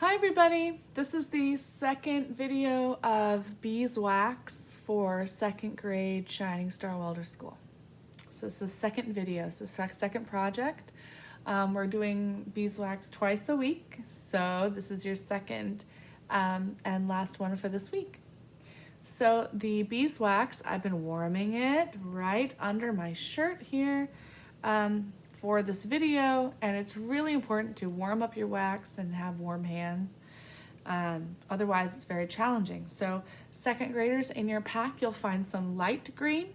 Hi everybody, this is the second video of beeswax for second grade Shining Star Welder School. So this is the second video, so second project. We're doing beeswax twice a week, so this is your second and last one for this week. So the beeswax, I've been warming it right under my shirt here for this video, and it's really important to warm up your wax and have warm hands. Otherwise it's very challenging. So second graders, in your pack you'll find some light green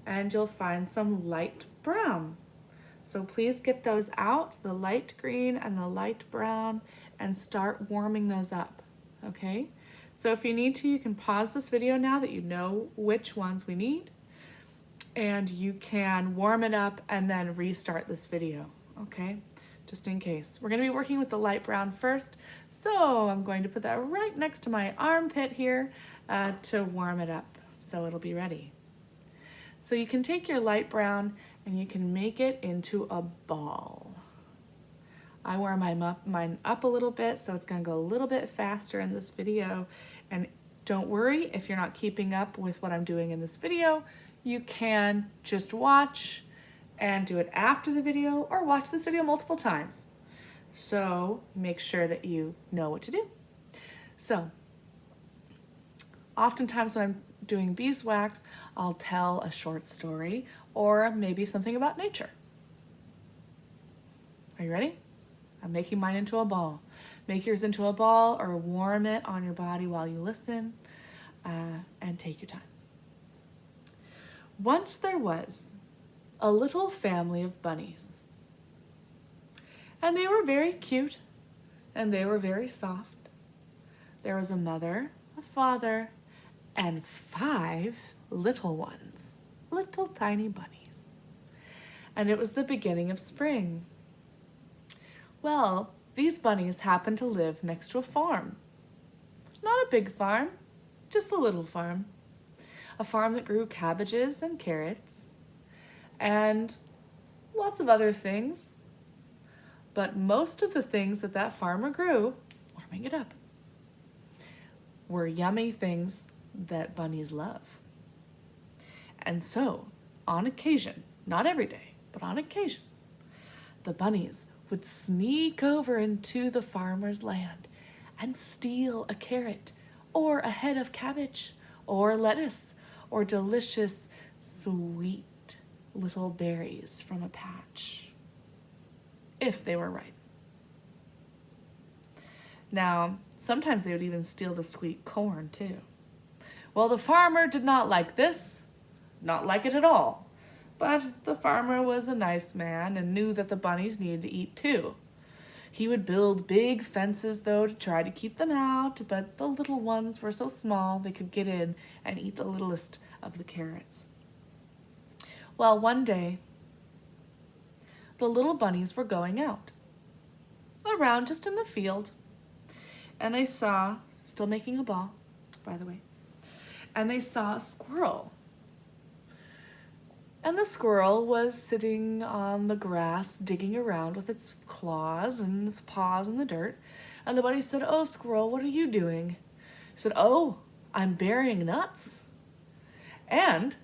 and you'll find some light brown. So please get those out, the light green and the light brown, and start warming those up, okay? So if you need to, you can pause this video now that you know which ones we need, and you can warm it up and then restart this video, okay? Just in case. We're gonna be working with the light brown first, so I'm going to put that right next to my armpit here to warm it up so it'll be ready. So you can take your light brown and you can make it into a ball. I warm mine up a little bit, so it's gonna go a little bit faster in this video. And don't worry if you're not keeping up with what I'm doing in this video. You can just watch and do it after the video, or watch this video multiple times. So make sure that you know what to do. So oftentimes when I'm doing beeswax, I'll tell a short story or maybe something about nature. Are you ready? I'm making mine into a ball. Make yours into a ball or warm it on your body while you listen, and take your time. Once there was a little family of bunnies, and they were very cute and they were very soft. There was a mother, a father, and 5 little ones, little tiny bunnies. And it was the beginning of spring. Well, these bunnies happened to live next to a farm. Not a big farm, just a little farm. A farm that grew cabbages and carrots and lots of other things. But most of the things that that farmer grew, warming it up, were yummy things that bunnies love. And so, on occasion, not every day, but on occasion, the bunnies would sneak over into the farmer's land and steal a carrot or a head of cabbage or lettuce or delicious, sweet little berries from a patch, if they were ripe. Now, sometimes they would even steal the sweet corn too. Well, the farmer did not like this, not like it at all. But the farmer was a nice man and knew that the bunnies needed to eat too. He would build big fences though to try to keep them out, but the little ones were so small they could get in and eat the littlest of the carrots. Well, one day, the little bunnies were going out, around just in the field, and they saw, still making a ball, by the way, and they saw a squirrel. And the squirrel was sitting on the grass, digging around with its claws and its paws in the dirt. And the bunny said, "Oh, squirrel, what are you doing?" He said, "Oh, I'm burying nuts. And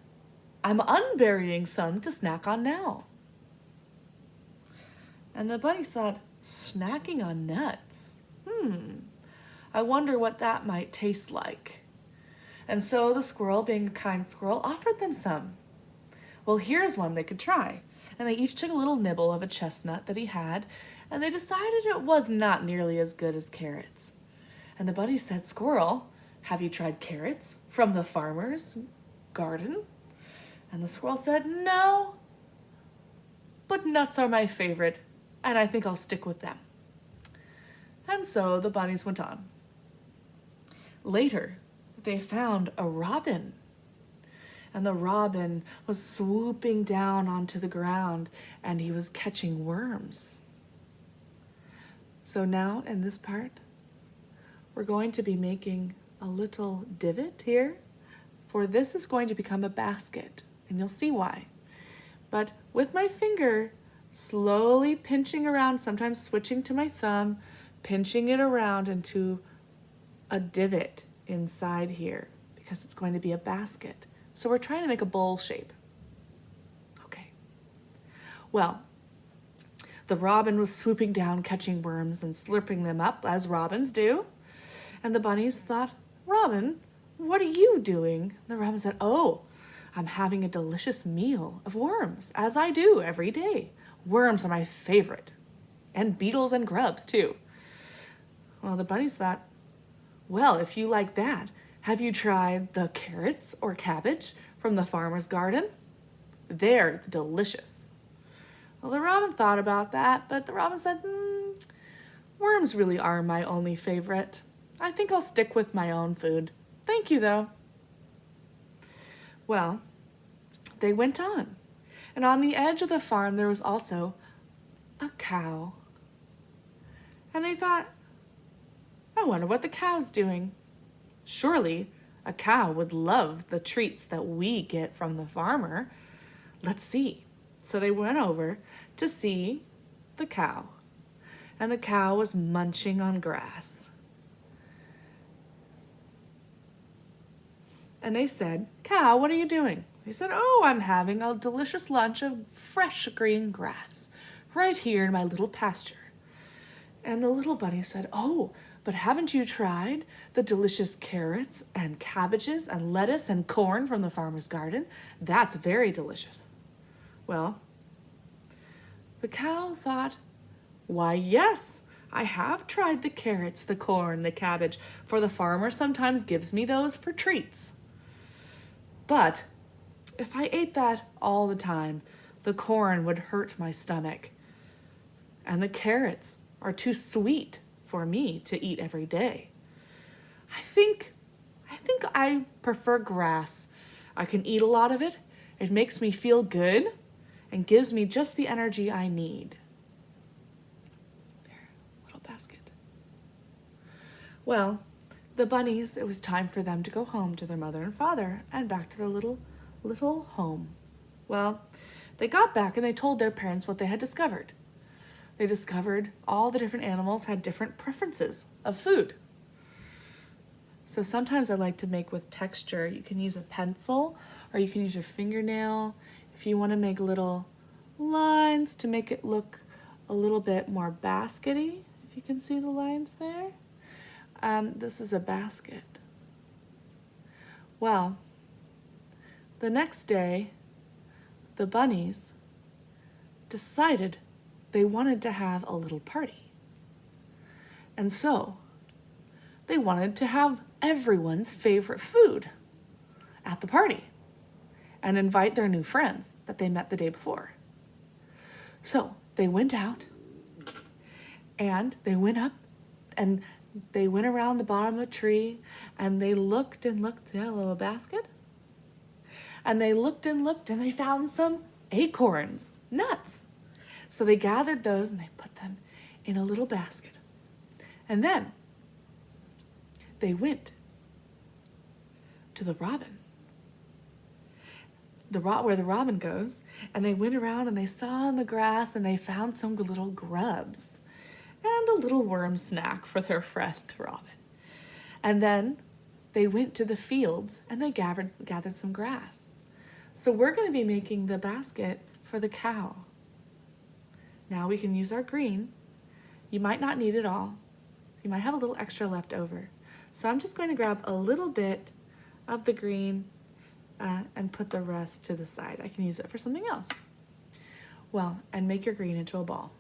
I'm unburying some to snack on now." And the bunny thought, snacking on nuts? I wonder what that might taste like. And so the squirrel, being a kind squirrel, offered them some. Well, here's one they could try. And they each took a little nibble of a chestnut that he had, and they decided it was not nearly as good as carrots. And the bunny said, "Squirrel, have you tried carrots from the farmer's garden?" And the squirrel said, "No, but nuts are my favorite, and I think I'll stick with them." And so the bunnies went on. Later, they found a robin. And the robin was swooping down onto the ground, and he was catching worms. So now in this part, we're going to be making a little divot here, for this is going to become a basket, and you'll see why. But with my finger slowly pinching around, sometimes switching to my thumb, pinching it around into a divot inside here because it's going to be a basket. So we're trying to make a bowl shape. Okay. Well, the robin was swooping down, catching worms and slurping them up, as robins do. And the bunnies thought, Robin, what are you doing? The robin said, oh, I'm having a delicious meal of worms, as I do every day. Worms are my favorite. And beetles and grubs, too. Well, the bunnies thought, well, if you like that, have you tried the carrots or cabbage from the farmer's garden? They're delicious. Well, the robin thought about that, but the robin said, worms really are my only favorite. I think I'll stick with my own food. Thank you, though. Well, they went on. And on the edge of the farm, there was also a cow. And they thought, I wonder what the cow's doing. Surely a cow would love the treats that we get from the farmer. Let's see. So they went over to see the cow. And the cow was munching on grass. And they said, Cow, what are you doing? He said, oh, I'm having a delicious lunch of fresh green grass right here in my little pasture. And the little bunny said, oh, but haven't you tried the delicious carrots and cabbages and lettuce and corn from the farmer's garden? That's very delicious. Well, the cow thought, why, yes, I have tried the carrots, the corn, the cabbage, for the farmer sometimes gives me those for treats. But if I ate that all the time, the corn would hurt my stomach, and the carrots are too sweet for me to eat every day. I think I prefer grass. I can eat a lot of it. It makes me feel good and gives me just the energy I need. There, little basket. Well, the bunnies, it was time for them to go home to their mother and father and back to their little home. Well, they got back and they told their parents what they had discovered. They discovered all the different animals had different preferences of food. So sometimes I like to make with texture. You can use a pencil or you can use your fingernail. If you want to make little lines to make it look a little bit more baskety, if you can see the lines there. This is a basket. Well, the next day, the bunnies decided they wanted to have a little party. And so they wanted to have everyone's favorite food at the party and invite their new friends that they met the day before. So they went out and they went up and they went around the bottom of a tree and they looked and looked at that little basket. And they looked and looked and they found some acorns, nuts. So they gathered those and they put them in a little basket. And then they went to the robin, where the robin goes, and they went around and they saw in the grass and they found some little grubs and a little worm snack for their friend Robin. And then they went to the fields and they gathered some grass. So we're going to be making the basket for the cow. Now we can use our green. You might not need it all. You might have a little extra left over. So I'm just going to grab a little bit of the green and put the rest to the side. I can use it for something else. Well, and make your green into a ball.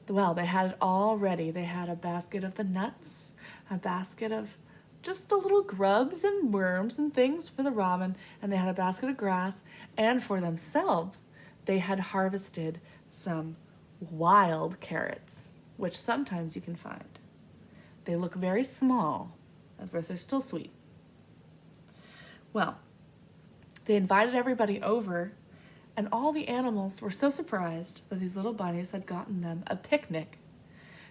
Well, they had it all ready. They had a basket of the nuts, a basket of just the little grubs and worms and things for the robin, and they had a basket of grass, and for themselves, they had harvested some wild carrots, which sometimes you can find. They look very small, but they're still sweet. Well, they invited everybody over, and all the animals were so surprised that these little bunnies had gotten them a picnic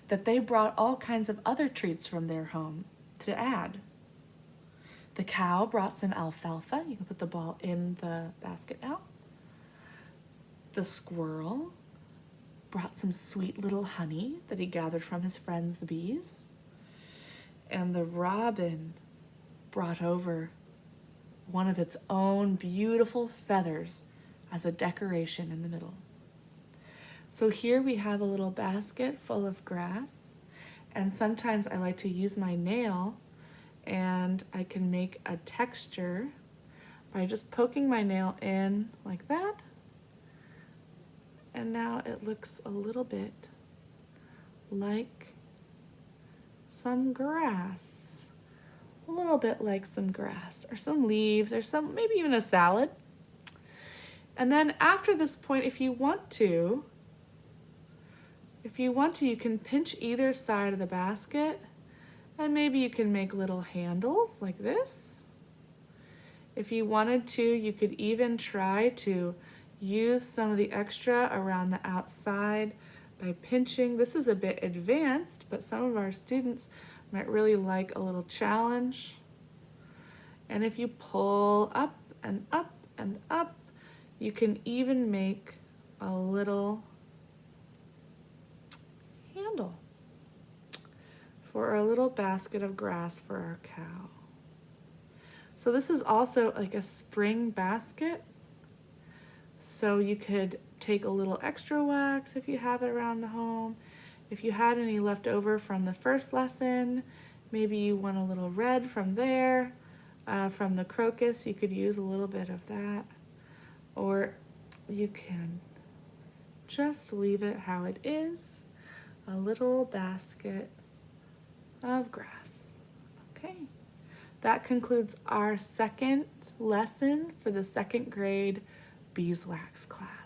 that they brought all kinds of other treats from their home to add. The cow brought some alfalfa. You can put the ball in the basket now. The squirrel brought some sweet little honey that he gathered from his friends, the bees. And the robin brought over one of its own beautiful feathers as a decoration in the middle. So here we have a little basket full of grass, and sometimes I like to use my nail and I can make a texture by just poking my nail in like that. And now it looks a little bit like some grass. A little bit like some grass or some leaves or some, maybe even a salad. And then after this point, if you want to, you can pinch either side of the basket, and maybe you can make little handles like this. If you wanted to, you could even try to use some of the extra around the outside by pinching. This is a bit advanced, but some of our students might really like a little challenge. And if you pull up and up and up, you can even make a little handle for our little basket of grass for our cow. So this is also like a spring basket. So you could take a little extra wax if you have it around the home. If you had any left over from the first lesson, maybe you want a little red from there, from the crocus, you could use a little bit of that. Or you can just leave it how it is, a little basket of grass. Okay, that concludes our second lesson for the second grade beeswax class.